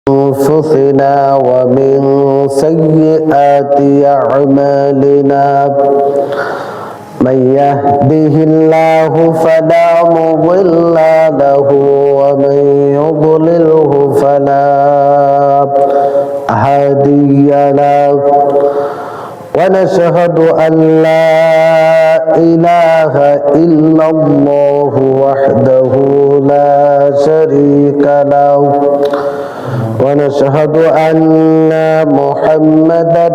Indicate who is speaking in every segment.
Speaker 1: أنفسنا ومن سيئات أعمالنا من يهده الله فلا مضل له ومن يضلله فلا هادي له ونشهد أن لا إله إلا الله وحده لا شريك له ونشهد أن محمدا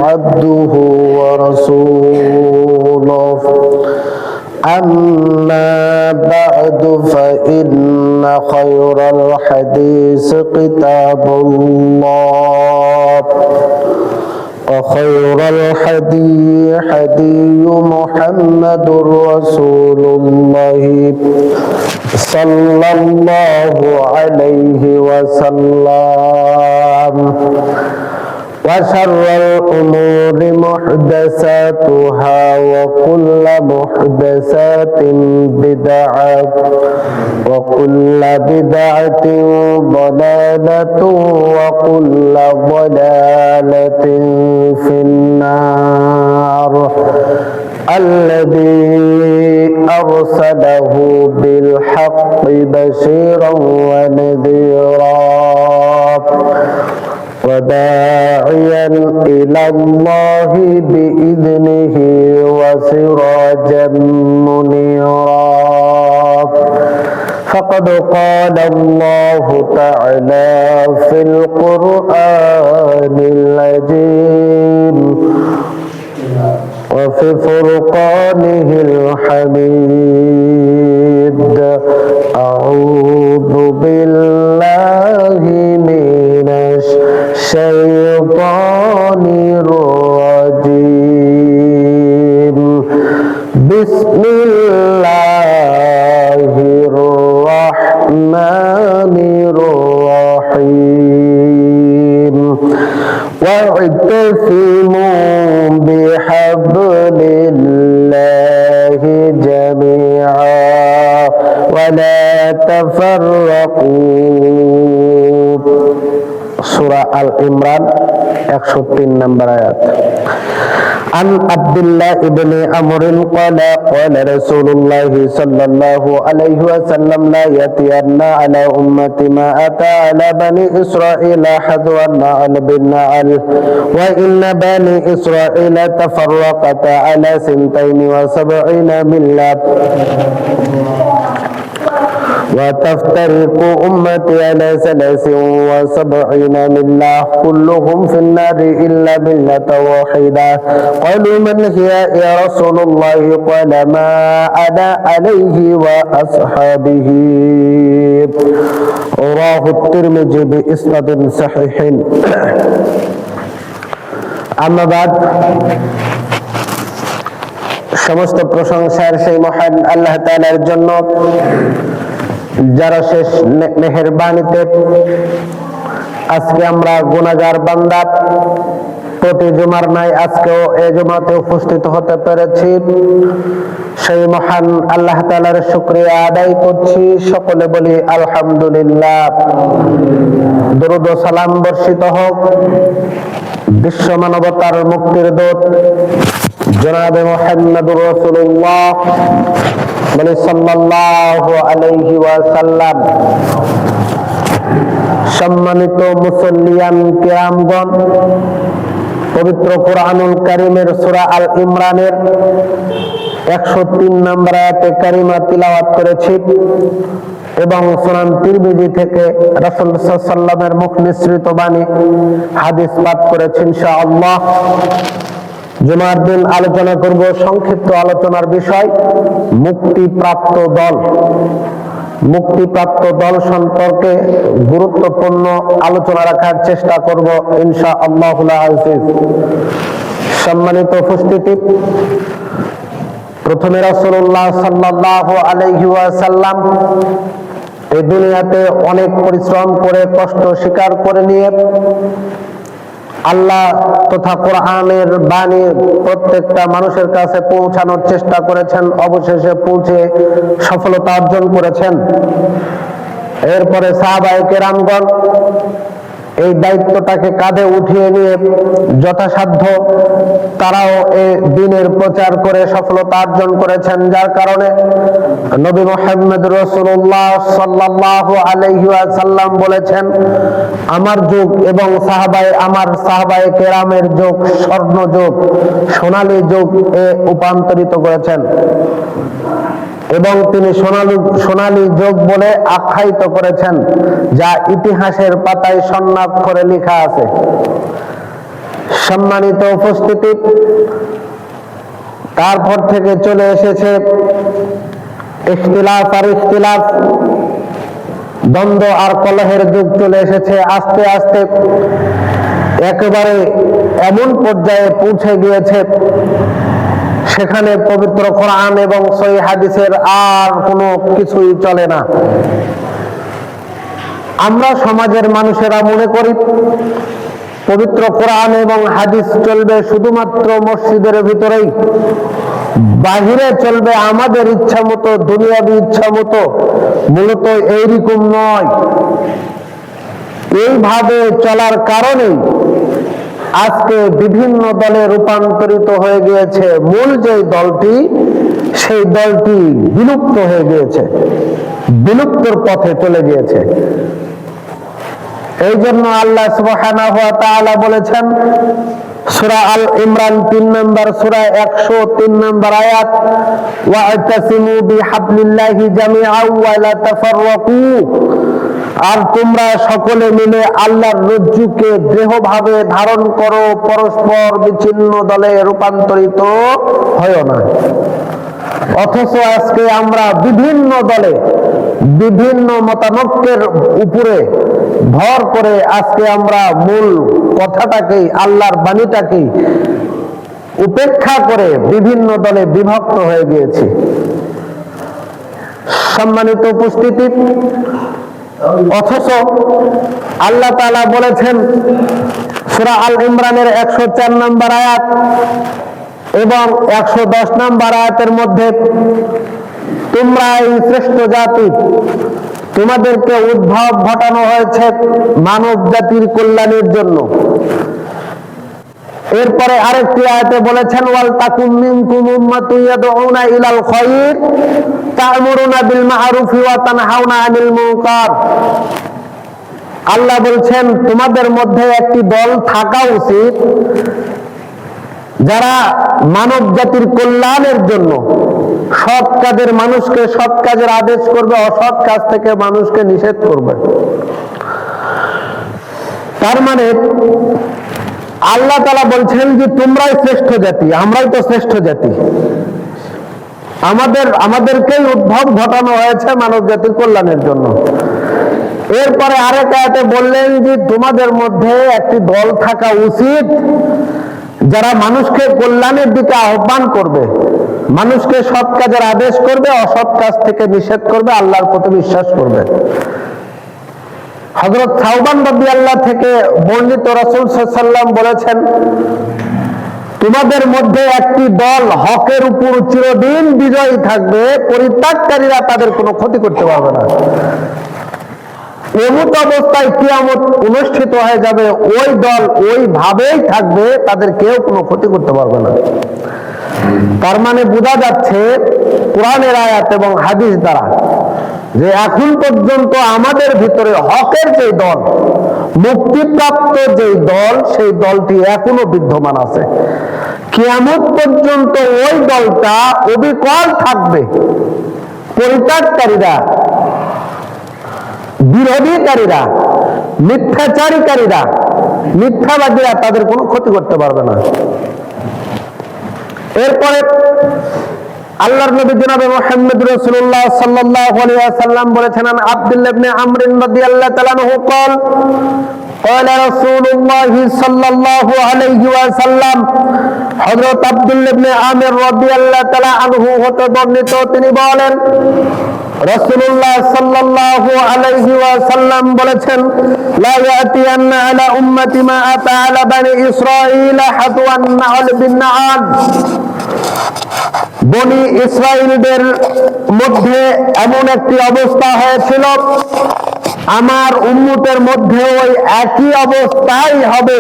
Speaker 1: عبده ورسوله أما بعد فإن خير الحديث كتاب الله وخير الحديث حديث محمد رسول الله صلى الله عليه وسلم وشر الأمور محدثاتها وكل محدثات بدعة وكل بدعة ضلالة وكل ضلالة في النار الذي أرسله بالحق بشيرا ونذيرا وداعيا إلى الله بإذنه وسراجا منيرا فقد قال الله تعالى في القرآن العظيم وفي فرقانه الحميد أعوذ بالله من الشيطان الرجيم بسم الله الرحمن الرحيم واعتصموا بحبل الله جميعا ولا تفرقوا سورة الإمران 103 নম্বর আয়াত عن عبد الله بن عمرو قال قال رسول الله صلى الله عليه وسلم لا يأتين على أمتي ما أتى على بني إسرائيل حذو النعل بالنعل وإن بني إسرائيل تفرقت على 72 ملة وتفترق أمتي على 73 ملة كلهم في النار إلا ملة واحدة قالوا من هي يا رسول الله قال ما أنا عليه وأصحابه رواه الترمذي بإسناد صحيح أما بعد সমস্ত প্রশংসার সেই মহান আল্লাহ তাআলার জন্য যারা শেষ মেহেরবানিতে আজকে আমরা গুনাহগার বান্দা প্রতি জুমার নাই আজকেও এই জুমাতে উপস্থিত হতে পেরেছি সেই মহান আল্লাহ তাআলার শুকরিয়া আদায় করছি সকলে বলি আলহামদুলিল্লাহ দরুদ ও সালাম বর্ষিত হোক বিশ্ব মানবতার মুক্তির দূত জনাবে মুহাম্মদুর রাসূলুল্লাহ সাল্লাল্লাহু আলাইহি ওয়াসাল্লাম। সম্মানিত মুসল্লিয়ান কিরামগণ, পবিত্র কোরআনুল কারীমের সূরা আল ইমরানের 103 নম্বর আয়াতে কারিমা তিলাওয়াত করেছি এবং সুনান তিরমিজি থেকে রাসূল সাল্লাল্লাহু আলাইহি ওয়াসাল্লামের মুখ নিঃসৃত বাণী হাদিস পাঠ করেছি ইনশাআল্লাহ। জুমার দিন আলোচনা করব সংক্ষিপ্ত আলোচনার বিষয় মুক্তিপ্রাপ্ত দল। মুক্তিপ্রাপ্ত দল সম্পর্কে গুরুত্বপূর্ণ আলোচনা রাখার চেষ্টা করব ইনশাআল্লাহুল আজিজ। সম্মানিত উপস্থিতি, প্রথমে রাসূলুল্লাহ সাল্লাল্লাহু আলাইহি ওয়াসাল্লাম এই দুনিয়াতে অনেক পরিশ্রম করে কষ্ট স্বীকার করে নিয়ে আল্লাহ তথা কোরআনের বাণী প্রত্যেকটা মানুষের কাছে পৌঁছানোর চেষ্টা করেছেন, অবশেষে পৌঁছে সফলতা অর্জন করেছেন। এরপরে সাহাবায়ে কেরামগণ এই দায়িত্বটাকে কাঁধে উঠিয়ে নিয়ে যথাসাধ্য তারাও এই দ্বীনের প্রচার করে সফলতা অর্জন করেছেন, যার কারণে নবী মুহাম্মদ রাসূলুল্লাহ সাল্লাল্লাহু আলাইহি ওয়াসাল্লাম বলেছেন, আমার যুগ এবং আমার সাহাবায়ে কেরামের যুগ স্বর্ণ যুগ, সোনালী যুগ এ রূপান্তরিত করেছেন এবং তিনি সোনালী যুগ বলে আখ্যায়িত করেছেন, যা ইতিহাসের পাতায় স্বর্ণাক্ষরে লেখা আছে। সম্মানিত উপস্থিতি, তারপর থেকে চলে এসেছে ইখতিলাফ আর ইখতিলাফ, দ্বন্দ্ব আর কলহের যুগ চলে এসেছে। আস্তে আস্তে একেবারে এমন পর্যায়ে পৌঁছে গিয়েছে সেখানে পবিত্র কোরআন এবং সহিহ হাদিসের আর কোনো কিছুই চলে না। আমরা সমাজের মানুষেরা মনে করি পবিত্র কোরআন এবং হাদিস চলবে শুধুমাত্র মসজিদের ভিতরেই, বাহিরে চলবে আমাদের ইচ্ছা মতো, দুনিয়াবি ইচ্ছা মতো। মূলত এইরকম নয়। এইভাবে চলার কারণে আজকে বিভিন্ন দলে রূপান্তরিত হয়ে গিয়েছে। মূল যে দলটি, সেই দলটি বিলুপ্ত হয়ে গিয়েছে, বিলুপ্তর পথে চলে গিয়েছে। এই জন্য আল্লাহ সুবহানাহু ওয়া তাআলা বলেছেন সূরা আল ইমরান 3 নম্বর সূরা 103 নম্বর আয়াত, ওয়া'তাসিমু বিহাবলিল্লাহি জামিআন ওয়া লা তাফাররাকু, আর তোমরা সকলে মিলে আল্লাহর রজ্জুকে দৃঢ়ভাবে ধারণ করো, পরস্পর বিচ্ছিন্ন দলে রূপান্তরিত হয় না। অথচ আজকে আমরা বিভিন্ন দলে বিভিন্ন মতামতের উপরে ভর করে আজকে আমরা মূল কথাটাকেই, আল্লাহর বাণীটাকেই উপেক্ষা করে বিভিন্ন দলে বিভক্ত হয়ে গিয়েছি। সম্মানিত উপস্থিতি, অথচ আল্লাহ তাআলা বলেছেন সূরা আল ইমরানের 104 নম্বর আয়াত এবং 110 নম্বর আয়াতের মধ্যে, তোমরা এই শ্রেষ্ঠ জাতি, তোমাদেরকে উদ্ভব ঘটানো হয়েছে মানব জাতির কল্যাণের জন্য। এরপরে আরেকটি আয়াতে বলেছেন, ওয়াল তাকুম মিনকুম উম্মাতুন ইয়াদউনা ইলাল খায়র তা'মুরুনা বিল মা'রুফি ওয়া তানহাউনা আনিল মুনকার। আল্লাহ বলছেন তোমাদের মধ্যে একটি দল থাকা উচিত যারা মানব জাতির কল্যাণের জন্য সৎ কাজের, মানুষকে সৎ কাজের আদেশ করবে, অসৎ কাজ থেকে মানুষকে নিষেধ করবে। তার মানে আল্লাহ তাআলা বলছেন যে তোমরাই শ্রেষ্ঠ জাতি, আমরাই তো শ্রেষ্ঠ জাতি, আমাদেরকেই উদ্ভব ঘটানো হয়েছে মানব জাতির কল্যাণের জন্য। এরপরে আরেক আয়াতে বললেন যে তোমাদের মধ্যে একটি দল থাকা উচিত যারা মানুষকে কল্যাণের দিকে আহ্বান করবে, মানুষকে সৎ কাজের আদেশ করবে, অসৎ কাজ থেকে নিষেধ করবে, আল্লাহর প্রতি বিশ্বাস করবে। হযরত সাওবান রাদিয়াল্লাহু থেকে বর্ণিত, রাসূল সাল্লাল্লাহু আলাইহি ওয়াসাল্লাম বলেছেন, তোমাদের মধ্যে একটি দল হকের উপর চিরদিন বিজয়ী থাকবে, পরিত্যাগকারীরা তাদের কোনো ক্ষতি করতে পারবে না। এমত অবস্থায় কিয়ামত অনুষ্ঠিত হয়ে যাবে, ওই দল ওইভাবেই থাকবে, তাদের কেউ কোনো ক্ষতি করতে পারবে না। তার মানে বোঝা যাচ্ছে কোরআনের আয়াত এবং হাদিস দ্বারা যে এখন পর্যন্ত আমাদের ভিতরে হকের যে দল, মুক্তিপ্রাপ্ত যে দল, সেই দলটি এখনো বিদ্যমান আছে। কিয়ামত পর্যন্ত ওই দলটা অবিকল থাকবে। পরিত্যাগকারীরা, বিরোধীকারীরা, মিথ্যাচারীকারীরা, মিথ্যাবাদীরা তাদের কোনো ক্ষতি করতে পারবে না। এরপরে আল্লাহর নবী জনাবে মুহাম্মদ রাসূলুল্লাহ সাল্লাল্লাহু আলাইহি ওয়াসাল্লাম বলেছেন, আব্দুল্লাহ ইবনে আমর রাদিয়াল্লাহু তাআলা আনহু قال قال رسول الله صلى الله عليه وسلم, হযরত আব্দুল্লাহ ইবনে আমর রাদিয়াল্লাহু তাআলা আনহু হতে বর্ণিত, তিনি বলেন রাসূলুল্লাহ সাল্লাল্লাহু আলাইহি ওয়াসাল্লাম বলেছেন, লা ইয়াতিয়ান্না আলা উম্মতি মা আতা আলা বানি ইসরাঈল হাতওয়ান নাল বিন নাল। বনি ইসরাঈলদের মধ্যে এমন একটি অবস্থা হয়েছিল আমার উম্মতের মধ্যে ওই একই অবস্থাই হবে।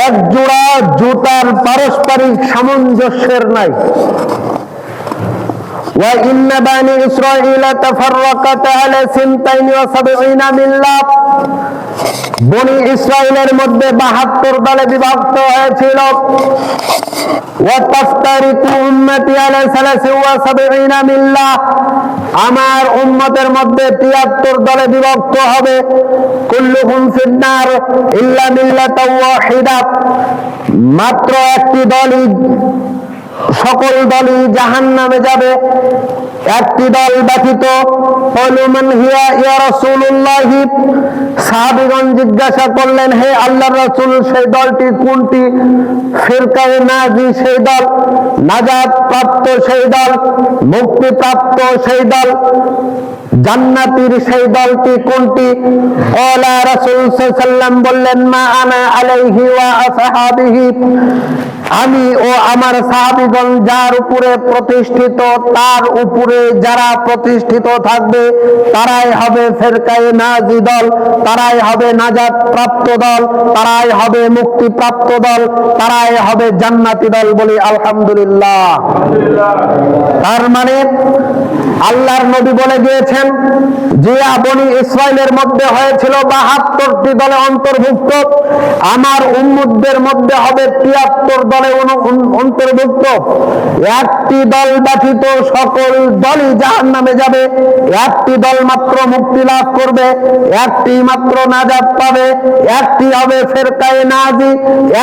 Speaker 1: এক জোড়া জুতার পারস্পরিক সামঞ্জস্যের নাই। وَإِنَّ بَنِي إِسْرَائِيلَ تَفَرَّقَتْ عَلَى 72 মিল্লাত। বনি ইসরাইলের মধ্যে 72 দলে বিভক্ত হয়েছিল। وَتَفْتَرِقُ أُمَّتِي عَلَى 73 মিল্লাত। আমার উম্মতের মধ্যে 73 দলে বিভক্ত হবে। কুল্লুহুম ফিন্নার ইল্লা মিল্লাতাও ওয়াহিদা। মাত্র একটি দলই, সকল দলই জাহান্নামে যাবে, একটি দল ব্যতীত। ক্বালু মান হিয়া ইয়া রাসূলুল্লাহ। সাহাবীগণ জিজ্ঞাসা করলেন, হে আল্লাহর রাসূল, সেই দলটি কোনটি? ফিরকায়ে নাজি সেই দল, নাজাত প্রাপ্ত সেই দল, মুক্তি প্রাপ্ত সেই দল, জান্নাতীর সেই দলটি কোনটি? ক্বালা রাসূল সাল্লাল্লাহু আলাইহি ওয়াসাল্লাম বললেন, মা আনা আলাইহি ওয়া আসহাবিহি। আমি ও আমার সাহাবীগণ যার উপরে প্রতিষ্ঠিত, তার উপরে যারা প্রতিষ্ঠিত থাকবে তারাই হবে ফিরকায়ে নাজি দল, তারাই হবে নাজাত প্রাপ্ত দল, তারাই হবে মুক্তি প্রাপ্ত দল, তারাই হবে জান্নাতি দল। বলি আলহামদুলিল্লাহ। তার মানে আল্লাহর নবী বলে গিয়েছেন যে বনি ইসরাইলের মধ্যে হয়েছিল 72টি দলে অন্তর্ভুক্ত, আমার উম্মতদের মধ্যে হবে 73 দলে অন্তর্ভুক্ত। একটি দল ব্যতীত সকল দলই জাহান্নামে যাবে, একটি দল মাত্র মুক্তি লাভ করবে, একটি মাত্র নাজাত পাবে, একটি হবে ফিরকায়ে নাজি,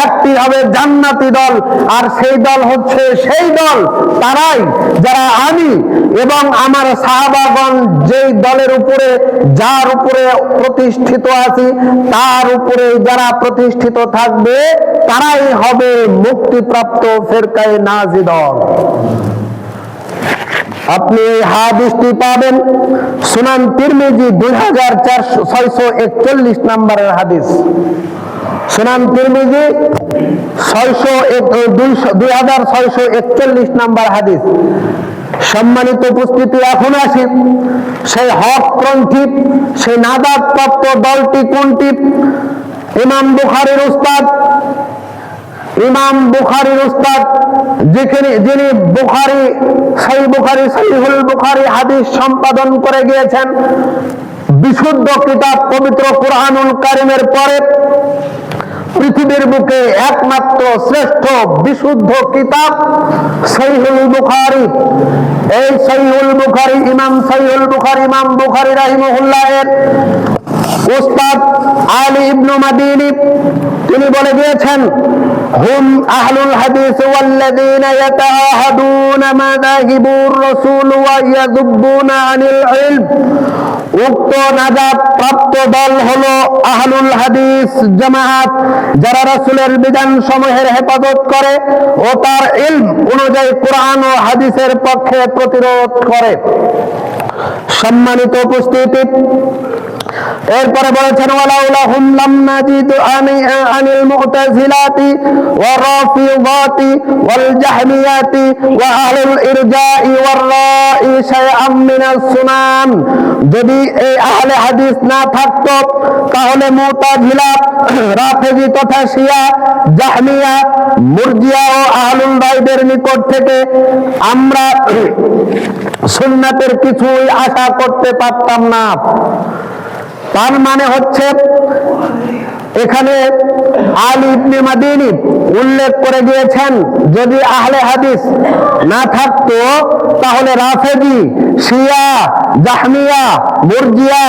Speaker 1: একটি হবে জান্নাতি দল। আর সেই দল হচ্ছে সেই দল, তারাই যারা আমি এবং আমার সাহাবাগণ যেই দলের উপরে, যার উপরে প্রতিষ্ঠিত আছি, তার উপরে যারা প্রতিষ্ঠিত থাকবে তারাই হবে মুক্তিপ্রাপ্ত ফিরকায়ে নাজি দল। আপনি এই হাদিসটি পাবেন সুনান তিরমিজি 2641 নম্বরের হাদিস। সুনান তিরমিজি 2641 নম্বর হাদিস। সম্মানিত উপস্থিতি, এখন আসি সেই হকপন্থী, সেই নাজাত প্রাপ্ত দলটি কোনটি? ইমাম বুখারীর উস্তাদ, যিনি বুখারী, সহিহুল বুখারী হাদিস সম্পাদন করে গিয়েছেন, বিশুদ্ধ কিতাব পবিত্র কুরআনুল কারীমের পরে পৃথিবীর বুকে একমাত্র শ্রেষ্ঠ বিশুদ্ধ কিতাব সহিহুল বুখারী। এই সহিহুল বুখারী, ইমাম বুখারী রাহিমাহুল্লাহ এর উস্তাদ আলী ইবনে মাদিনী তিনি বলে গিয়েছেন, হুম আহলুল হাদিস ওয়াল্লাযীনা ইয়াতাআহাদুনা মাযাহিবুর রাসূল ওয়া ইয়াযুব্বুনা আনিল ইলম। উক্ত নাজাত প্রাপ্ত দল হলো আহলুল হাদিস জামাত, যারা রাসূলের বিধান সমূহের হেফাজত করে ও তার ইলম অনুযায়ী কোরআন ও হাদিসের পক্ষে প্রতিরোধ করে। সম্মানিত উপস্থিতি, এরপরে বলেছেন, ওয়ালাউলাহুম লাম নাজিদু আনিল মুতাজিলাতি ওয়া রাফিদাতি ওয়াল জাহমিয়াতি ওয়া আহলুল ইরজা'i ওয়ার রা'i শাইআম মিনাস সুনান। যদি এই আহলে হাদিস না থাকতো তাহলে মুতাজিলা, রাফিজি তথা শিয়া, জাহমিয়া, মুরজিয়া ও আহলুল রায়দের নিকট থেকে আমরা সুন্নাতের কিছুই আশা করতে পারতাম না। তার মানে হচ্ছে এখানে আলী ইবনে মাদিনী উল্লেখ করে দিয়েছেন, যদি আহলে হাদিস না থাকতো তাহলে রাফেজি, শিয়া, জাহমিয়া, মুরজিয়া,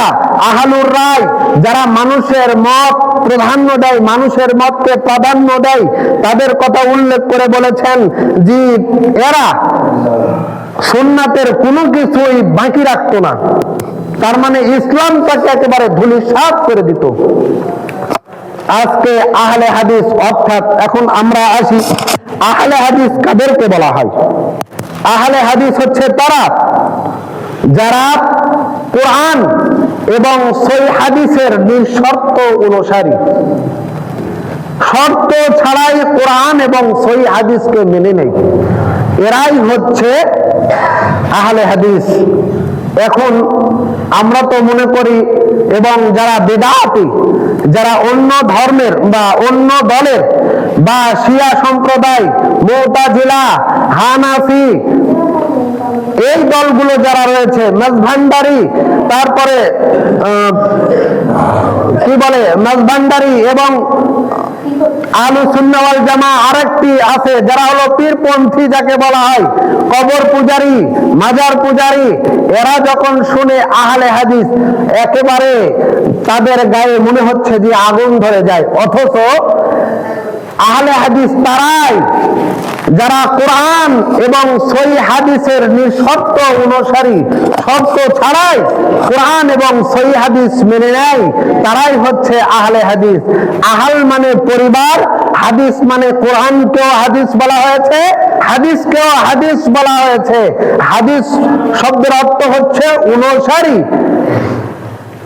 Speaker 1: আহলুর রায়, যারা মানুষের মত প্রাধান্য দেয়, মানুষের মতকে প্রাধান্য দেয়, তাদের কথা উল্লেখ করে বলেছেন যে এরা সুন্নাতের কোনো কিছুই বাকি রাখতো না। তার মানে ইসলামটাকে একেবারে ধূলিসাৎ করে দিত। আজকে আহলে হাদিস, অর্থাৎ এখন আমরা আসি আহলে হাদিস কাদেরকে বলা হয়? আহলে হাদিস হচ্ছে তারা যারা কোরআন এবং সহিহ হাদিসের নিঃশর্ত অনুসারী, শর্ত ছাড়াই কোরআন এবং সহিহ হাদিসকে মেনে নেয়, এরাই হচ্ছে আহলে হাদিস। এখন আমরা তো মনে করি, এবং যারা বেদাতি, যারা অন্য ধর্মের বা অন্য দলের বা শিয়া সম্প্রদায়, মুতাজিলা, হানাফি, এই দলগুলো যারা রয়েছে, মেজভান্ডারি, তারপরে কি বলে মেজভান্ডারি এবং আহলুস সুন্নাহ ওয়াল জামা, আরেকটি আছে যারা হলো পীরপন্থী, যাকে বলা হয় কবর পূজারী, মাজার পূজারী। এরা যখন শুনে আহলে হাদিস, একেবারে তাদের গায়ে মনে হচ্ছে যে আগুন ধরে যায়। অথচ আহলে হাদিস তারাই যারা কোরআন এবং সহিহ হাদিসের নিঃশর্ত অনুসারী, শর্ত ছাড়াই কোরআন এবং সহিহ হাদিস মেনে নেয়, তারাই হচ্ছে আহলে হাদিস। আহল মানে পরিবার, হাদিস মানে কোরআনকেও হাদিস বলা হয়েছে, হাদিসকেও হাদিস বলা হয়েছে। হাদিস শব্দের অর্থ হচ্ছে অনুসারী।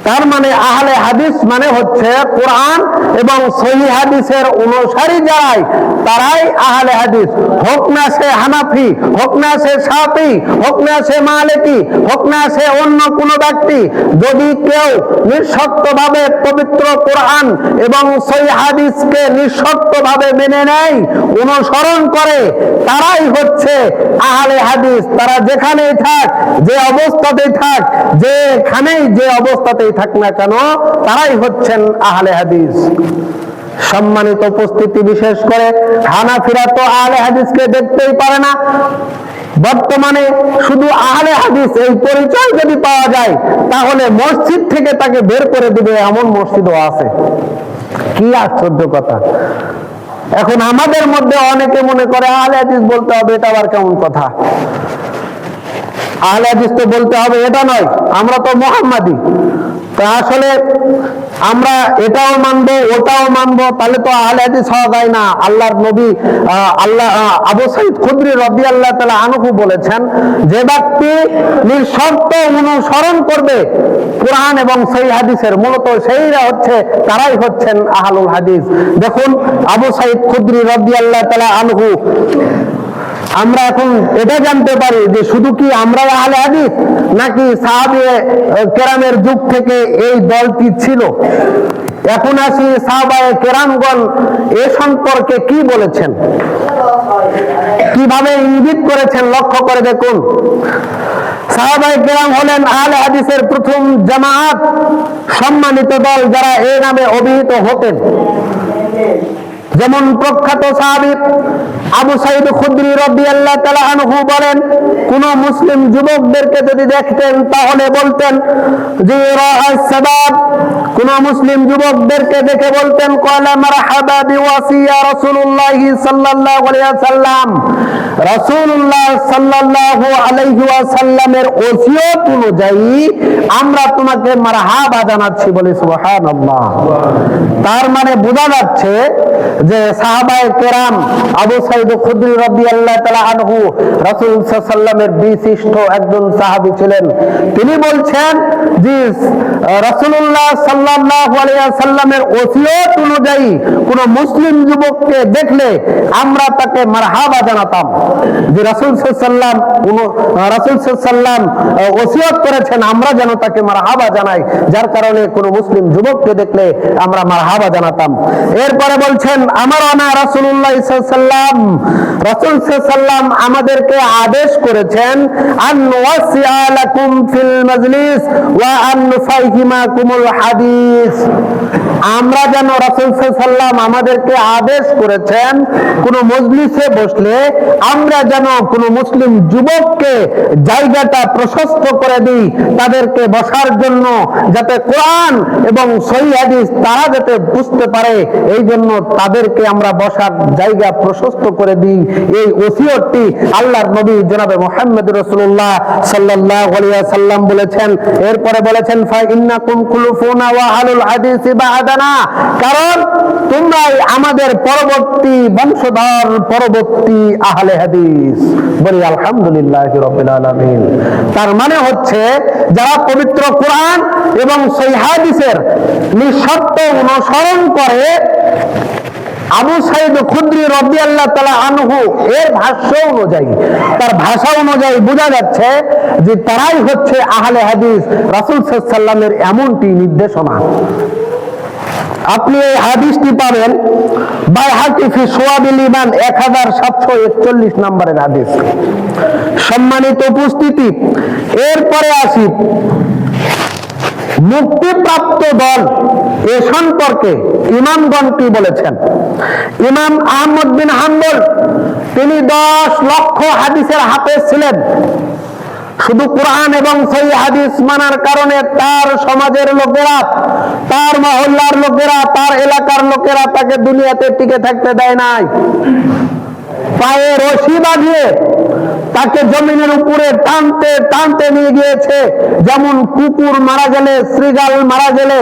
Speaker 1: তার মানে আহলে হাদিস মানে হচ্ছে কোরআন এবং সহিহ হাদিসের অনুসারী যারাই, তারাই আহলে হাদিস। হোক না সে হানাফি, হোক না সে শাফি, হোক না সে মালিকি, হোক না সে অন্য কোনো ব্যক্তি, যদি কেউ নিঃশর্তভাবে পবিত্র কোরআন এবং সহিহ হাদিসকে নিঃশর্তভাবে মেনে নেয়, অনুসরণ করে, তারাই হচ্ছে আহলে হাদিস। তারা যেখানেই থাক, যে অবস্থাতেই থাক, যেখানেই যে অবস্থাতেই থাক না কেন, তারাই হচ্ছেন আহলে হাদিস। সম্মানিত উপস্থিতি, বিশেষ করে হানাফিরা তো আহলে হাদিসকে দেখতেই পারে না। বর্তমানে শুধু আহলে হাদিস এই পরিচয় যদি পাওয়া যায়, তাহলে মসজিদ থেকে তাকে বের করে দিবে, এমন মসজিদও আছে। কি আশ্চর্য কথা! এখন আমাদের মধ্যে অনেকে মনে করে আহলে হাদিস বলতে হবে, এটা আবার কেমন কথা? আহলে হাদিস তো বলতে হবে এটা নয়, আমরা তো মুহাম্মাদি। তো আসলে আমরা এটাও মানবো, ওটাও মানবো, তাহলে তো আহলে হাদিস হওয়া যায় না। আল্লাহর নবী আবু সাঈদ খুদরি রাদিয়াল্লাহু তাআলা আনহু বলেছেন, যে ব্যক্তি নিঃশর্ত অনুসরণ করবে কোরআন এবং সহিহ হাদিসের, মূলত সেইরা হচ্ছে, তারাই হচ্ছেন আহলুল হাদিস। দেখুন আবু সাঈদ খুদরি রাদিয়াল্লাহু তাআলা আনহু, আমরা এখন এটা জানতে পারি যে শুধু কি আমরা আহলে হাদিস, নাকি সাহাবায়ে কেরামের যুগ থেকে এই দলটি ছিল। এখন আসি সাহাবায়ে কেরামগণ এ সম্পর্কে কি বলেছেন, কিভাবে ইঙ্গিত করেছেন, লক্ষ্য করে দেখুন। সাহাবায়ে কেরাম হলেন আহলে হাদিসের প্রথম জামায়াত, সম্মানিত দল, যারা এই নামে অভিহিত হতেন। যেমন প্রখ্যাত সাহাবী আবু সাঈদ খুদরি রাদিয়াল্লাহু তাআলা আনহু বলেন, কোন মুসলিম যুবকদেরকে যদি দেখতেন তাহলে বলতেন যে রাআস সাবাব, কোন মুসলিম যুবকদেরকে দেখে বলতেন ক্বালা মারহাবা বিওয়াসিয়া রাসূলুল্লাহ সাল্লাল্লাহু আলাইহি ওয়াসাল্লাম, রাসূলুল্লাহ সাল্লাল্লাহু আলাইহি ওয়াসাল্লামের ওসিয়ত অনুযায়ী আমরা তোমাকে মারহাবা জানাচ্ছি, বলি সুবহানাল্লাহ। তার মানে বোঝা যাচ্ছে যে সাহাবায়ে কেরাম আবু সাঈদ খুদরি রাদিয়াল্লাহু তাআলা আনহু রাসূল সাল্লাল্লাহু আলাইহি ওয়াসাল্লামের বিশিষ্ট একজন সাহাবী ছিলেন। তিনি বলছেন যে রাসূলুল্লাহ সাল্লাল্লাহু আলাইহি ওয়াসাল্লামের ওসিয়ত অনুযায়ী কোন মুসলিম যুবককে দেখলে আমরা তাকে মারহাবা জানাতাম। যে রাসূল সাল্লাল্লাহু আলাইহি ওয়াসাল্লাম ওসিয়ত করেছেন আমরা যেন তাকে মারহাবা জানাই, যার কারণে কোন মুসলিম যুবককে দেখলে আমরা মারহাবা জানাতাম। এরপরে বলছেন আমারানা রাসূলুল্লাহ সাল্লাল্লাহু আলাইহি ওয়াসাল্লাম, রাসূল সাল্লাল্লাহু আলাইহি ওয়াসাল্লাম আমাদেরকে আদেশ করেছেন আন ওয়াসিআ লাকুম ফিল মাজলিস ওয়া আন নুফাহিমাকুমুল হাদিস। আমরা যেন, রাসূল সাল্লাল্লাহু আলাইহি ওয়াসাল্লাম আমাদেরকে আদেশ করেছেন কোন মজলিসে বসলে আমরা যেন কোন মুসলিম যুবককে জায়গাটা প্রশস্ত করে দিই, তাদেরকে বসার জন্য, যাতে কোরআন এবং সহিহ হাদিস তারা যাতে বুঝতে পারে, এই জন্য তাদেরকে আমরা বসার জায়গা প্রশস্ত করে দিই। এই ওসিয়তটি আল্লাহর নবী জনাবে মুহাম্মদ রাসূলুল্লাহ সাল্লাল্লাহু আলাইহি ওয়াসাল্লাম বলেছেন। এরপরে বলেছেন ফা ইন্নাকুম খুলুফুনা ওয়া আহলুল হাদিস বা'দানা, কারণ তোমরাই আমাদের পরবর্তী বংশধর, পরবর্তী আহলে হাদিস। বলি আলহামদুলিল্লাহি রাব্বিল আলামিন। তার মানে হচ্ছে যারা পবিত্র কোরআন এবং সহিহ হাদিসের নিঃশর্ত অনুসরণ করে, আবু সাঈদ খুদরি রাদিয়াল্লাহু তাআলা আনহু এর ভাষ্য অনুযায়ী, তার ভাষা অনুযায়ী বোঝা যাচ্ছে যে তারাই হচ্ছে আহলে হাদিস। রাসূল সাল্লাল্লাহু আলাইহি ওয়াসাল্লামের এমনটি নির্দেশনা। আপনি এই হাদিসটি পাবেন বাইহাকি ফি শুআবিল ঈমান 1741 নম্বরের হাদিস। সম্মানিত উপস্থিতি, এরপরে আসি মুক্তিপ্রাপ্ত দল এ সম্পর্কে ইমামগণ কি বলেছেন। ইমাম আহমদ বিন হাম্বল তিনি 10 লক্ষ হাদিসের হাফেজ ছিলেন। শুধু কোরআন এবং সহিহ হাদিস মানার কারণে তার সমাজের লোকেরা, তার মহল্লার লোকেরা, তার এলাকার লোকেরা তাকে দুনিয়াতে টিকে থাকতে দেয় নাই। পায়ে রশি বাঁধিয়ে তাকে জমিনের উপরে টানতে টানতে নিয়ে গিয়েছে। যেমন কুকুর মারা গেলে, শ্রীগাল মারা গেলে,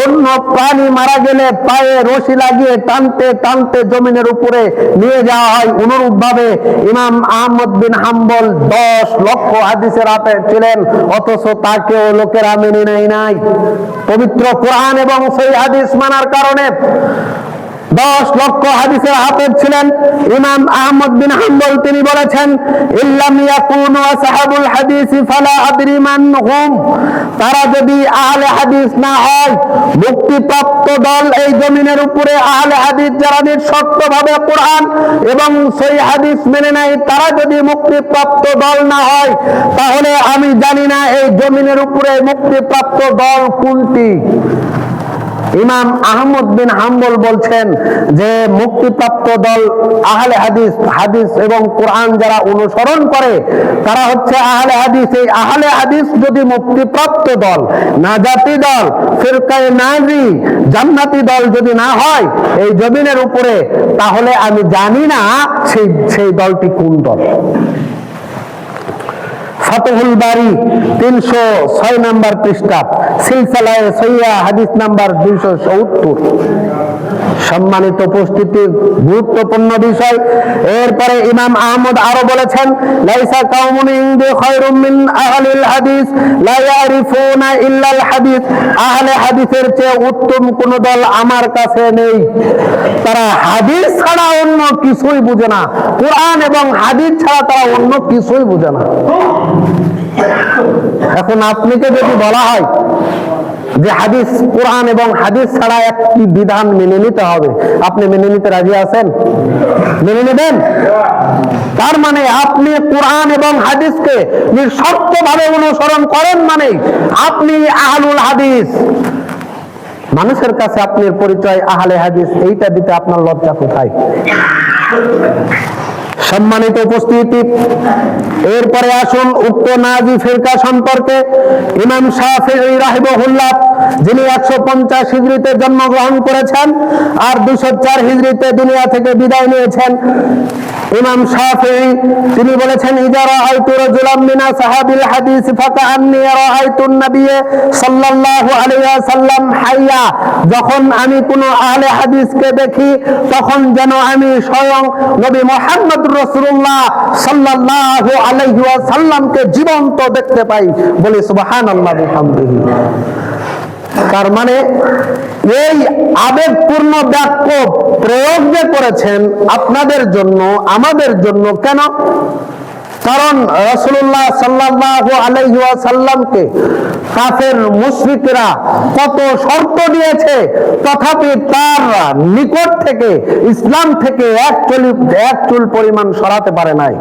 Speaker 1: অন্য প্রাণী মারা গেলে পায়ে রশি লাগিয়ে টানতে টানতে জমিনের উপরে নিয়ে যাওয়া হয়, অনুরূপ ভাবে ইমাম আহমদ বিন হাম্বল 10 লক্ষ হাদিসের হাফেজ ছিলেন, অথচ তাকেও লোকেরা মেনে নেয় নাই। পবিত্র কোরআন এবং সহিহ হাদিস মানার কারণে 10 লক্ষ হাদিসের হাফেজ ছিলেন ইমাম আহমদ বিন হাম্বল। তিনি বলেছেন, ইল্লাম ইয়াকুনু আসহাবুল হাদিস ফালা আদরি মান হুম। তারা যদি আহলে হাদিস না হয়, মুক্তিপ্রাপ্ত দল এই জমিনের উপরে আহলে হাদিস যারা নিঃশর্তভাবে কোরআন এবং সহিহ হাদিস মেনে নেয়, তারা যদি মুক্তিপ্রাপ্ত দল না হয়, তাহলে আমি জানি না এই জমিনের উপরে মুক্তিপ্রাপ্ত দল কোনটি। ইমাম আহমদ বিন হাম্বল বলছেন যে মুক্তিপ্রাপ্ত দল আহলে হাদিস, হাদিস এবং কোরআন যারা অনুসরণ করে তারা হচ্ছে আহলে হাদিস। এই আহলে হাদিস যদি মুক্তিপ্রাপ্ত দল, নাজাতি দল, ফিরকায়ে নাজি, জান্নাতি দল যদি না হয় এই জমিনের উপরে, তাহলে আমি জানি না সেই দলটি কোন দল। ফাতহুল বারি 306 নম্বর পৃষ্ঠা, সিলসিলায়ে সহিহা হাদিস নাম্বার 270। সম্মানিত উপস্থিতি, গুরুত্বপূর্ণ বিষয়। এরপরে ইমাম আহমদ আরো বলেছেন, লাইসা কাউমুন ইনদি খায়রুম মিন আহলিল হাদিস লা ইয়ারিফুনা ইল্লাল হাদিস। আহলে হাদিসের চেয়ে উত্তম কোন দল আমার কাছে নেই। তারা হাদিস ছাড়া অন্য কিছুই বুঝে না, কোরআন এবং হাদিস ছাড়া তারা অন্য কিছুই বুঝে না। এখন আপনাকে যদি বলা হয় যে হাদিস, কোরআন এবং হাদিস ছাড়া একটি বিধান মেনে নিতে হবে, আপনি মেনে নিতে রাজি আছেন? মেনে নেবেন? তার মানে আপনি কোরআন এবং হাদিসকে নিঃশর্তভাবে অনুসরণ করেন, মানে আপনি আহলুল হাদিস। মানুষের কাছে আপনার পরিচয় আহলে হাদিস, এইটা দিতে আপনার লজ্জা কোথায়? সম্মানিত উপস্থিতি, এরপরে আসুন উক্ত নাজি ফিরকা সম্পর্কে। ইমাম শাফিঈ রাহিমাহুল্লাহ, যিনি 150 হিজরিতে জন্মগ্রহণ করেছেন আর 204 হিজরিতে দুনিয়া থেকে বিদায় নিয়েছেন, ইমাম শাফিঈ তিনি বলেছেন, ইজা রাআইতু রাজুলাম মিনা সাহাবিল হাদিস ফাকাআন্নী রাআইতুন নবী সাল্লাল্লাহু আলাইহি ওয়াসাল্লাম হাইয়া। যখন আমি কোন আহলে হাদিসকে দেখি, তখন যেন আমি স্বয়ং নবী মুহাম্মদ রাসূলুল্লাহ সাল্লাল্লাহু আলাইহি ওয়াসাল্লামকে জীবন্ত দেখতে পাই। বলি সুবহানাল্লাহ বিহামদিহি। তার মানে এই আবেগপূর্ণ বাক্য প্রয়োগ যে করেছেন আপনাদের জন্য, আমাদের জন্য, কেন? কারণ রাসূলুল্লাহ সাল্লাল্লাহু আলাইহি ওয়াসাল্লামকে কাফের মুশরিকরা কত শর্ত দিয়েছে, তথাপি তার নিকট থেকে, ইসলাম থেকে এক চুল পরিমাণ সরাতে পারে নাই।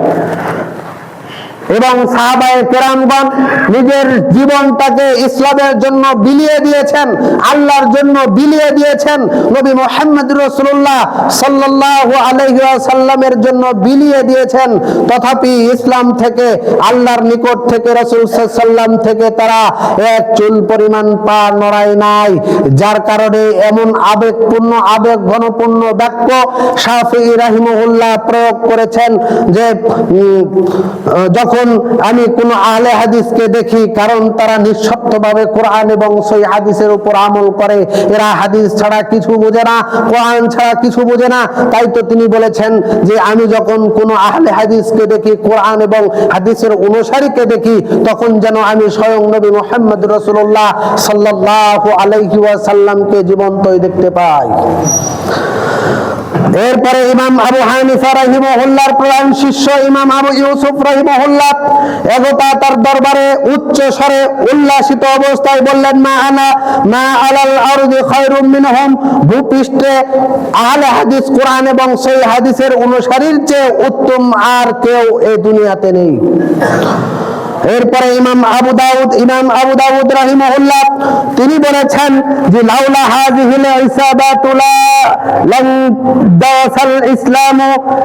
Speaker 1: এবং সাহাবায়ে কেরামগণ নিজের জীবনটাকে ইসলামের জন্য বিলিয়ে দিয়েছেন, আল্লাহর জন্য বিলিয়ে দিয়েছেন, নবী মুহাম্মদ রাসূলুল্লাহ সাল্লাল্লাহু আলাইহি ওয়াসাল্লামের জন্য বিলিয়ে দিয়েছেন, তথাপি ইসলাম থেকে, আল্লাহর নিকট থেকে, রাসূল সাল্লাল্লাহু আলাইহি ওয়াসাল্লাম থেকে তারা এক চুল পরিমাণ পা নড়ায় নাই। যার কারণে এমন আবেগপূর্ণ, আবেগ ঘনপূর্ণ বাক্য শাফিঈ রাহিমাহুল্লাহ প্রয়োগ করেছেন যে যখন আমি কোন আহলে হাদিসকে দেখি, কারণ তারা নিঃশর্তভাবে কোরআন এবং সহিহ হাদিসের উপর আমল করে, এরা হাদিস ছাড়া কিছু বোঝে না, কোরআন ছাড়া কিছু বোঝে না। তাই তো তিনি বলেছেন যে আমি যখন কোন আহলে হাদিসকে দেখি, কোরআন এবং হাদিসের অনুসারীকে দেখি, তখন যেন আমি স্বয়ং নবী মুহাম্মদ রাসূলুল্লাহ সাল্লাল্লাহু আলাইহি ওয়াসাল্লামকে জীবন্তই দেখতে পাই। এরপরে ইমাম আবু হানিফা রাহিমাহুল্লাহর প্রধান শিষ্য ইমাম আবু ইউসুফ রাহিমাহুল্লাহ একদা তার দরবারে উচ্চ স্বরে উল্লাসিত অবস্থায় বললেন, মা আলাল আরদি খায়রুম মিনহুম, ভূপৃষ্ঠে আহলে হাদিস কোরআন এবং সহিহ হাদিসের অনুসারীর চেয়ে উত্তম আর কেউ এই দুনিয়াতে নেই। এরপরে ইমাম আবু দাউদ রাহিমাহুল্লাহ তিনি বলেছেন যে লাউলা হাযিহিল ইসাবাতু লান দাসাল ইসলাম,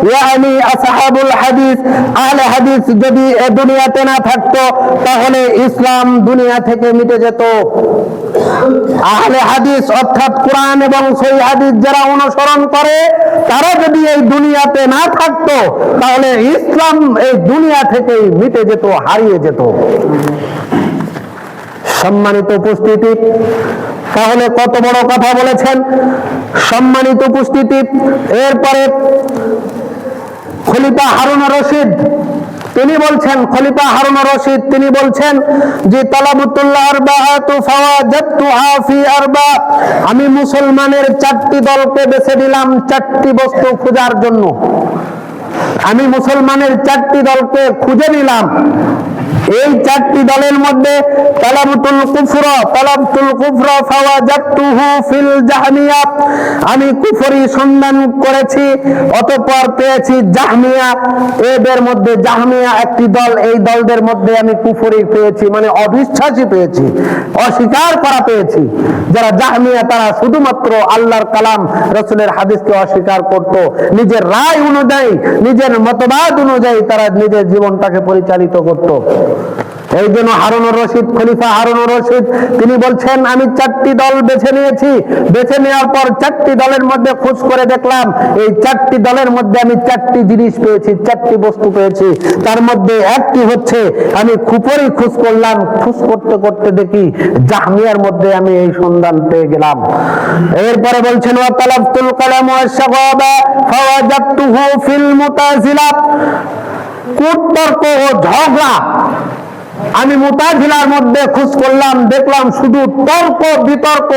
Speaker 1: ইয়ানি আসহাবুল হাদিস, আহলে হাদিস যদি এই দুনিয়াতে না থাকতো তাহলে ইসলাম দুনিয়া থেকে মিটে যেত। আহলে হাদিস অর্থাৎ কোরআন এবং সহিহ হাদিস যারা অনুসরণ করে তারা যদি এই দুনিয়াতে না থাকতো তাহলে ইসলাম এই দুনিয়া থেকেই মিটে যেত, হারিয়ে যেত। সম্মানিত উপস্থিতি, তাহলে কত বড় কথা বলেছেন। সম্মানিত উপস্থিতি, এরপরে খলিফা হারুন রশিদ তিনি বলছেন, তিনি বলছেন যে তালাবুতুল্লাহ আরবাআতু ফাওয়াজাতুহা ফি আরবা, আমি মুসলমানের 4টি দলকে বেছে নিলাম 4টি বস্তু খোঁজার জন্য। আমি মুসলমানের 4টি দলকে খুঁজে নিলাম। এই 4টি দলের মধ্যে তালাবতুল কুফরা ফাওয়াজাতুহু ফিল জাহমিয়া, আমি কুফরি সন্ধান করেছি অতঃপর পেয়েছি জাহমিয়া। এদের মধ্যে জাহমিয়া একটি দল, এই দলদের মধ্যে আমি কুফরি পেয়েছি, মানে অবিশ্বাসী পেয়েছি, অস্বীকার করা পেয়েছি। যারা জাহমিয়া তারা শুধুমাত্র আল্লাহর কালাম রাসূলের হাদিসকে অস্বীকার করত, নিজের রায় অনুযায়ী নিজের মতবাদ অনুযায়ী তারা নিজের জীবনটাকে পরিচালিত করত। এই জন্য খলিফা হারুন রশিদ তিনি বলছেন আমি 4টি দল বেছে নিয়েছি। বেছে নেওয়ার পর 4টি দলের মধ্যে খোঁজ করে দেখলাম এই 4টি দলের মধ্যে আমি 4টি জিনিস পেয়েছি, 4টি বস্তু পেয়েছি। তার মধ্যে একটি হচ্ছে আমি কুফরি খোঁজ করলাম, খোঁজ করতে করতে দেখি জাহমিয়ার মধ্যে আমি এই সন্ধান পেয়ে গেলাম। এরপরে বলছেন ওয়া তালাবতুল কালাম ওয়া শাগাবা ফাওয়াজাতুহু ফিল মুতাজিলা, কুতর্ক ও ঝগড়া আমি মুতাজিলার মধ্যে খোঁজ করলাম, দেখলাম শুধু তর্ক বিতর্ক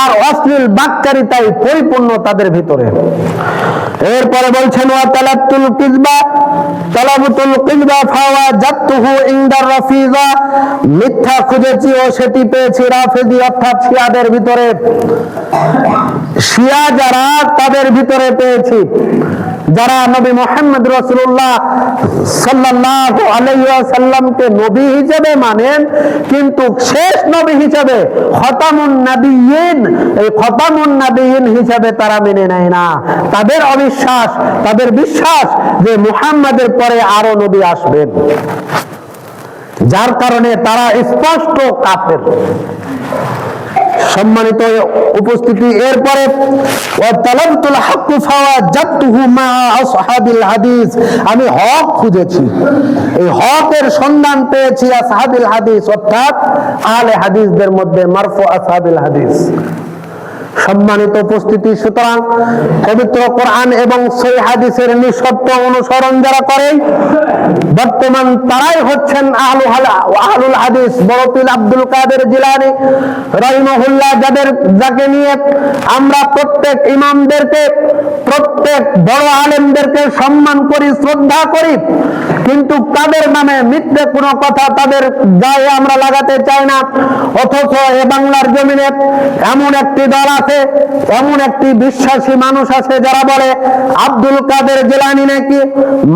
Speaker 1: আর অশ্লীল বাক্যারিতায় পরিপূর্ণ তাদের ভিতরে। এরপরে বলছেন ওয়া তালাবতুল কিযবা ফাওয়াজাতুহু ইনদার রাফিযা, মিথ্যা খুঁজেছি ও সেটি পেয়েছি রাফিজি অর্থাৎ শিয়াদের ভিতরে। শিয়া যারা তাদের ভিতরে পেয়েছি, যারা নবী মুহাম্মদ রাসূলুল্লাহ সাল্লাল্লাহু আলাইহি ওয়াসাল্লামকে নবী হিসেবে মানেন কিন্তু শেষ নবী হিসেবে খতামুন নবিয়্যিন, এই খতামুন নবিয়্যিন হিসেবে তারা মেনে নেয় না। তাদের অবিশ্বাস, তাদের বিশ্বাস যে মুহাম্মাদের পরে আরো নবী আসবেন, যার কারণে তারা স্পষ্ট কাফের। সম্মানিত উপস্থিতি, এরপরে ওয়াতালাবতুল হক ফাওয়াজাতুহু মা আসহাবিল হাদিস, আমি হক খুঁজেছি, এই হকের সন্ধান পেয়েছি আসহাবিল হাদিস অর্থাৎ আহলে হাদিসদের মধ্যে, মারফু আসহাবিল হাদিস। সম্মানিত উপস্থিতি, সুতরাং পবিত্র কোরআন এবং সহিহ হাদিসের নিঃশর্ত অনুসরণ যারা করে বর্তমান তারাই হচ্ছেন আহলুল হাদিস। বড় পীর আব্দুল কাদের জিলানী রাহিমাহুল্লাহ যাকে নিয়ে আমরা প্রত্যেক ইমামদেরকে, প্রত্যেক বড় আলেমদেরকে সম্মান করি, শ্রদ্ধা করি, কিন্তু তাদের নামে মিথ্যে কোনো কথা তাদের গায়ে আমরা লাগাতে চাই না। অথচ এ বাংলার জমিনে এমন একটি দল আছে, এমন একটি বিশ্বাসী মানুষ আছে যারা বলে আব্দুল কাদের জিলানী নাকি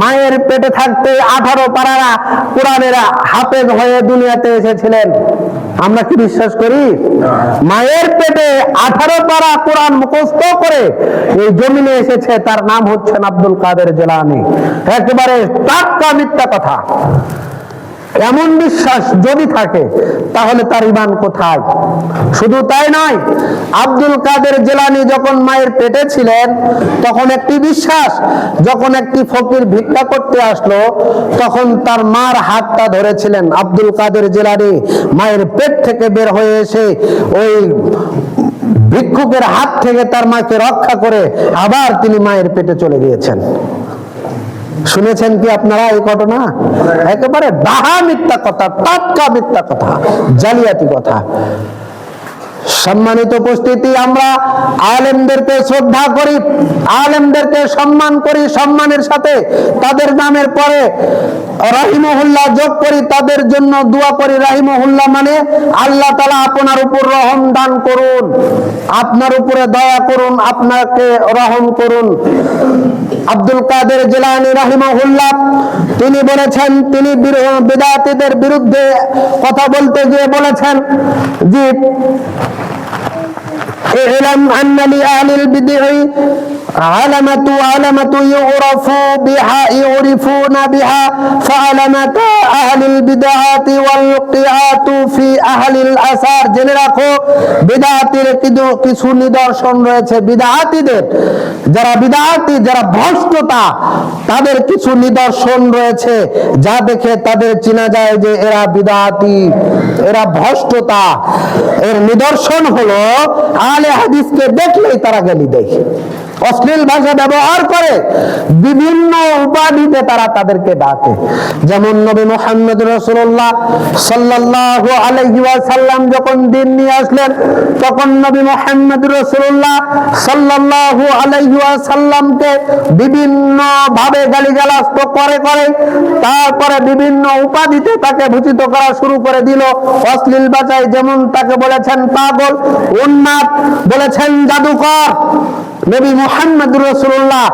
Speaker 1: মায়ের পেটে থাকতে 18 পারা কোরআনের হাফেজ হয়ে দুনিয়াতে এসেছিলেন। আমরা কি বিশ্বাস করি? মায়ের পেটে 18 পারা কোরআন মুখস্থ করে এই জমিনে এসেছে, তার নাম হচ্ছেন আব্দুল কাদের জিলানী। একেবারে টাটকা মিথ্যা কথা। এমন বিশ্বাস যদি থাকে তাহলে তার ঈমান কোথায়? শুধু তাই নয়, আব্দুল কাদের জিলানী যখন মায়ের পেটে ছিলেন তখন একটি বিশ্বাস, যখন একটি ফকির ভিক্ষা করতে আসলো তখন তার মার হাতটা ধরেছিলেন আব্দুল কাদের জিলানী, মায়ের পেট থেকে বের হয়ে এসে ওই ভিক্ষুকের হাত থেকে তার মাকে রক্ষা করে আবার তিনি মায়ের পেটে চলে গিয়েছেন। শুনেছেন কি আপনারা এই ঘটনা? একেবারে ডাহা মিথ্যা কথা, টাটকা মিথ্যা কথা, জালিয়াতি কথা। সম্মানিত উপস্থিতি, আমরা আলেমদেরকে শ্রদ্ধা করি, আলেমদেরকে সম্মান করি, সম্মানের সাথে তাদের নামের পরে রাহিমাহুল্লাহ যোগ করি, তাদের জন্য দোয়া করি। রাহিমাহুল্লাহ মানে আল্লাহ তাআলা আপনার উপর রহম দান করুন, আপনার উপরে দয়া করুন, আপনাকে রহম করুন। আব্দুল কাদের জিলানী রাহিমাহুল্লাহ তিনি বলেছেন, তিনি বিদআতীদের বিরুদ্ধে কথা বলতে গিয়ে বলেছেন যে اعلم أن لأهل البدع علامة يعرفون بها فعلامة أهل البدعات والقيات في أهل الأثار। জেনে রাখো বিদআতের কিছু নিদর্শন রয়েছে, বিদআতীদের যারা বিদআতী, যারা ভ্রষ্টতা, তাদের কিছু নিদর্শন রয়েছে যা দেখে তাদের চেনা যায় যে এরা বিদআতী, এরা ভ্রষ্টতা। এর নিদর্শন হলো আহলে হাদিসকে দেখলেই তারা গালি দেয়, অশ্লীল ভাষা ব্যবহার করে, বিভিন্ন উপাধিতে তারা তাদেরকে ডাকে। যেমন নবী মুহাম্মদ রাসূলুল্লাহ সাল্লাল্লাহু আলাইহি ওয়াসাল্লাম যখন দ্বীন নিয়ে আসলেন, তখন নবী মুহাম্মদ রাসূলুল্লাহ সাল্লাল্লাহু আলাইহি ওয়াসাল্লামকে বিভিন্ন ভাবে গালিগালাজ করে তারপরে বিভিন্ন উপাধিতে তাকে ভূষিত করা শুরু করে দিল অশ্লীল ভাষায়। যেমন তাকে বলেছেন পাগল, উন্মাদ, বলেছেন জাদুকর। নবী মুহাম্মদ রাসূলুল্লাহ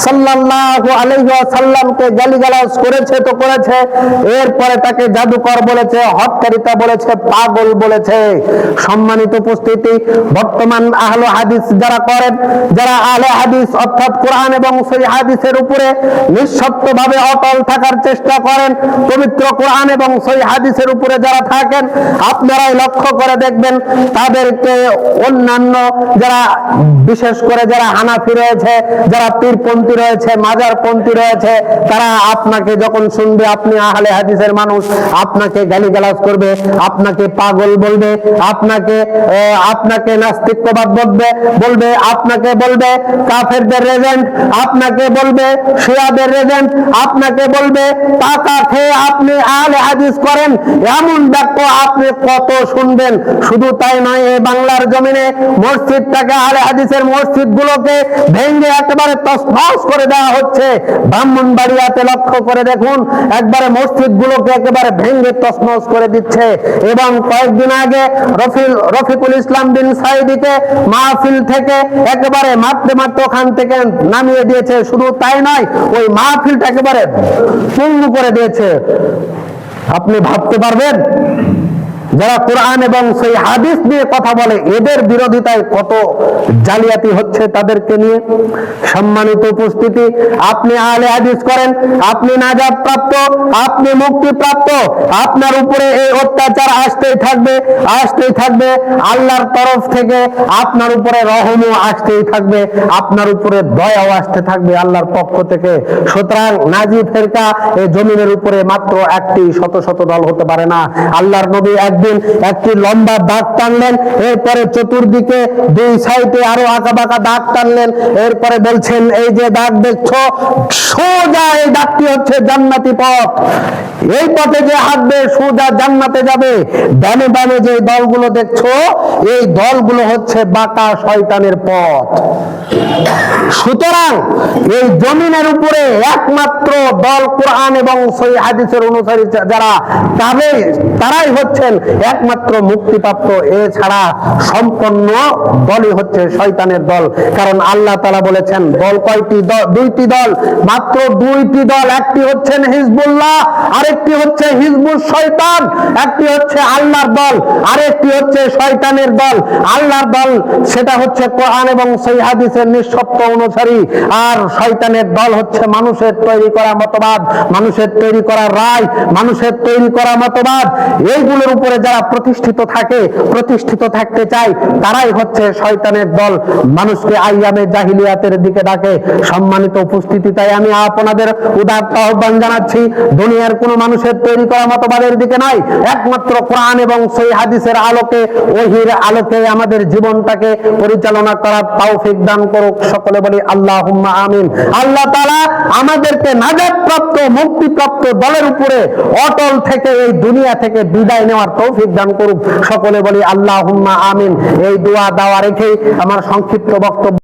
Speaker 1: সাল্লাল্লাহু আলাইহি ওয়াসাল্লামকে গালিগালাজ করেছে তো করেছে, এরপরে তাকে জাদুকর বলেছে, হঠকারিতা বলেছে, পাগল বলেছে। সম্মানিত উপস্থিতি, বর্তমান আহলে হাদিস যারা করেন, যারা আহলে হাদিস অর্থাৎ কোরআন এবং সহিহ হাদিসের উপরে নিঃশর্তভাবে অটল থাকার চেষ্টা করেন, পবিত্র কোরআন এবং সহিহ হাদিসের উপরে যারা থাকেন, আপনারাই লক্ষ্য করে দেখবেন তাদেরকে অন্যান্য যারা, বিশেষ করে যারা হানাফি রয়েছে, যারা পীরপন্থী রয়েছে, মাজারপন্থী রয়েছে, তারা আপনাকে যখন শুনবে আপনি আহলে হাদিসের মানুষ, আপনাকে গালিগালাজ করবে, আপনাকে পাগল বলবে, আপনাকে নাস্তিকবাদ বলবে, আপনাকে বলবে কাফেরদের রেজেন্ট, আপনাকে বলবে শিয়াদের রেজেন্ট, আপনাকে বলবে টাকা খেয়ে আপনি আহলে হাদিস করেন। এমন বাক্য আপনি কত শুনবেন। শুধু তাই নয়, এই বাংলার জমিনে মসজিদটাকে, আহলে হাদিসের মসজিদগুলোকে ভেঙে একেবারে তছনছ করে দেওয়া হচ্ছে। ব্রাহ্মণবাড়িয়াতে লক্ষ্য করে দেখুন, একবারে মসজিদগুলোকে একেবারে ভেঙে তছনছ করে দিচ্ছে। এবং কয়েকদিন আগে রফিকুল ইসলাম বিন সাইদিকে মাহফিল থেকে একেবারে মারতে ওখান থেকে নামিয়ে দিয়েছে। শুধু তাই নয়, ওই মাহফিলটা একেবারে পঙ্গু করে দিয়েছে। আপনি ভাবতে পারবেন যারা কোরআন এবং সেই হাদিস নিয়ে কথা বলে, এদের বিরোধিতায় কত জালিয়াতি হচ্ছে তাদেরকে নিয়ে। সম্মানিত উপস্থিতি, আপনি আহলে হাদিস করেন, আপনি নাজাত প্রাপ্ত, আপনি মুক্তি প্রাপ্ত, আপনার উপরে এই অত্যাচার আসতেই থাকবে। আল্লাহর তরফ থেকে আপনার উপরে রহমও আসতেই থাকবে, আপনার উপরে দয়াও আসতে থাকবে আল্লাহর পক্ষ থেকে। সুতরাং নাজি ফেরকা এই জমিনের উপরে মাত্র একটি, শত দল হতে পারে না। আল্লাহর নবী একটি লম্বা দাগ টানলেন, এরপরে চতুর্দিকে দুই সাইডে আরো আঁকাবাঁকা দাগ টানলেন, এরপরে বলছেন এই যে দাগ দেখছো, সোজা এই দাগটি হচ্ছে জান্নাতি পথ, এই পথে যে হাঁটবে সোজা জান্নাতে যাবে। ডানে বামে যে দলগুলো দেখছো, এই দলগুলো হচ্ছে বাঁকা শয়তানের পথ। সুতরাং এই জমিনের উপরে একমাত্র দল কোরআন এবং সহিহ হাদিসের অনুসারী যারা, তারাই হচ্ছেন একমাত্র মুক্তিপ্রাপ্ত। এছাড়া সম্পূর্ণ দলই হচ্ছে শয়তানের দল। কারণ আল্লাহ তাআলা বলেছেন দল কয়টি? দুইটি দল, মাত্র দুইটি দল। একটি হচ্ছেন হিজবুল্লাহ, আরেকটি হচ্ছে হিজবুল শয়তান। একটি হচ্ছে আল্লাহর দল, আরেকটি হচ্ছে শয়তানের দল। আল্লাহর দল সেটা হচ্ছে কোরআন এবং সহিহ হাদিসের নিঃশর্ত অনুসারী, আর শয়তানের দল হচ্ছে মানুষের তৈরি করা মতবাদ, মানুষের তৈরি করা রায়, মানুষের তৈরি করা মতবাদ। এইগুলোর উপরে যারা প্রতিষ্ঠিত থাকতে চায়, তারাই হচ্ছে শয়তানের দল, মানুষকে আইয়ামে জাহিলিয়াতের দিকে ডাকে। সম্মানিত উপস্থিতি, তাই আমি আপনাদের উদাত্ত আহ্বান জানাচ্ছি, দুনিয়ার কোন মানুষের তৈরি করা মতবাদের দিকে নয়, একমাত্র কোরআন এবং সহিহ হাদিসের আলোকে, ওহীর আলোকে আমাদের জীবনটাকে পরিচালনা করার তৌফিক দান করুন। করুক। সকলে বলি আল্লাহুম্মা আমিন। আল্লাহ তাআলা আমাদেরকে নাজাতপ্রাপ্ত মুক্তিপ্রাপ্ত দলের উপরে অটল থেকে এই দুনিয়া থেকে বিদায় নেওয়ার তৌফিক দান করুক। সকলে বলি আল্লাহুম্মা আমিন। এই দোয়া দাওয়া রেখে আমার সংক্ষিপ্ত বক্তব্য